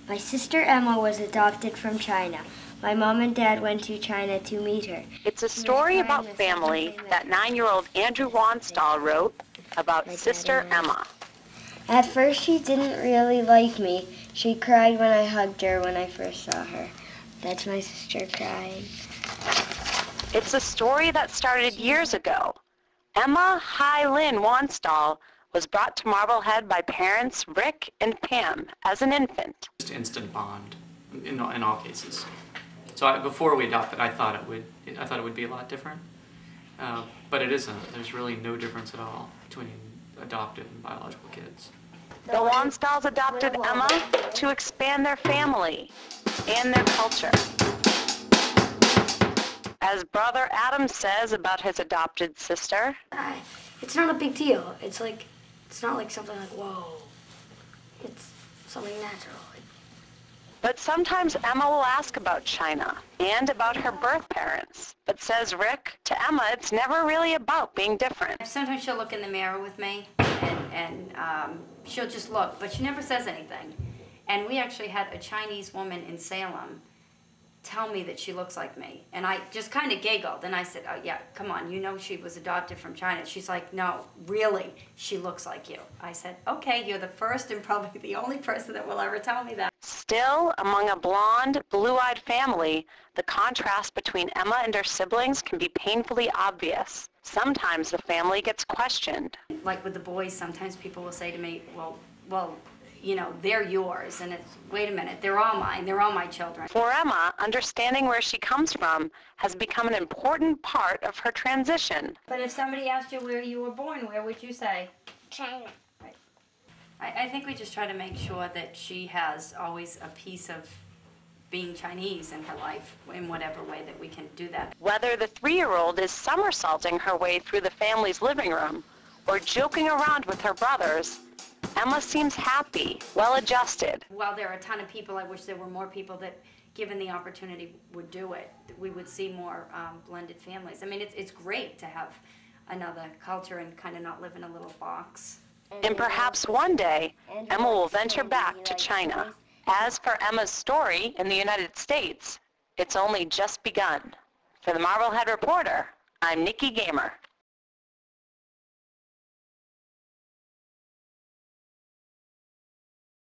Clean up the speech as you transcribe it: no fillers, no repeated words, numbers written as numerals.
My sister Emma was adopted from China. My mom and dad went to China to meet her. It's a story about family that 9-year-old Andrew Wanstall wrote about Sister Emma. At first she didn't really like me. She cried when I hugged her when I first saw her. That's my sister crying. It's a story that started years ago. Emma Hai-Lin Wanstall was brought to Marblehead by parents Rick and Pam as an infant. Just instant bond in all cases. So before we adopted, I thought it would be a lot different, but it isn't. There's really no difference at all between adopted and biological kids. The Wanstalls adopted Emma to expand their family and their culture. As Brother Adam says about his adopted sister, it's not a big deal. It's not like something like, whoa. It's something natural. but sometimes Emma will ask about China and about her birth parents. But says Rick, to Emma, it's never really about being different. Sometimes she'll look in the mirror with me and she'll just look, but she never says anything. And we actually had a Chinese woman in Salem tell me that she looks like me. And I just kind of giggled, and I said, oh yeah, come on, you know she was adopted from China. She's like, no, really, she looks like you. I said, okay, you're the first and probably the only person that will ever tell me that. Still, among a blonde, blue-eyed family, the contrast between Emma and her siblings can be painfully obvious. Sometimes the family gets questioned. Like with the boys, sometimes people will say to me, well, you know, they're yours, and it's, wait a minute, they're all mine, they're all my children. For Emma, understanding where she comes from has become an important part of her transition. But if somebody asked you where you were born, where would you say? China. Right. I think we just try to make sure that she has always a piece of being Chinese in her life in whatever way that we can do that. Whether the 3-year-old is somersaulting her way through the family's living room or joking around with her brothers, Emma seems happy, well-adjusted. While there are a ton of people, I wish there were more people that, given the opportunity, would do it. We would see more blended families. I mean, it's great to have another culture and kind of not live in a little box. And perhaps one day, Emma will venture back to China. As for Emma's story in the United States, it's only just begun. For the Marblehead Reporter, I'm Nikki Gamer.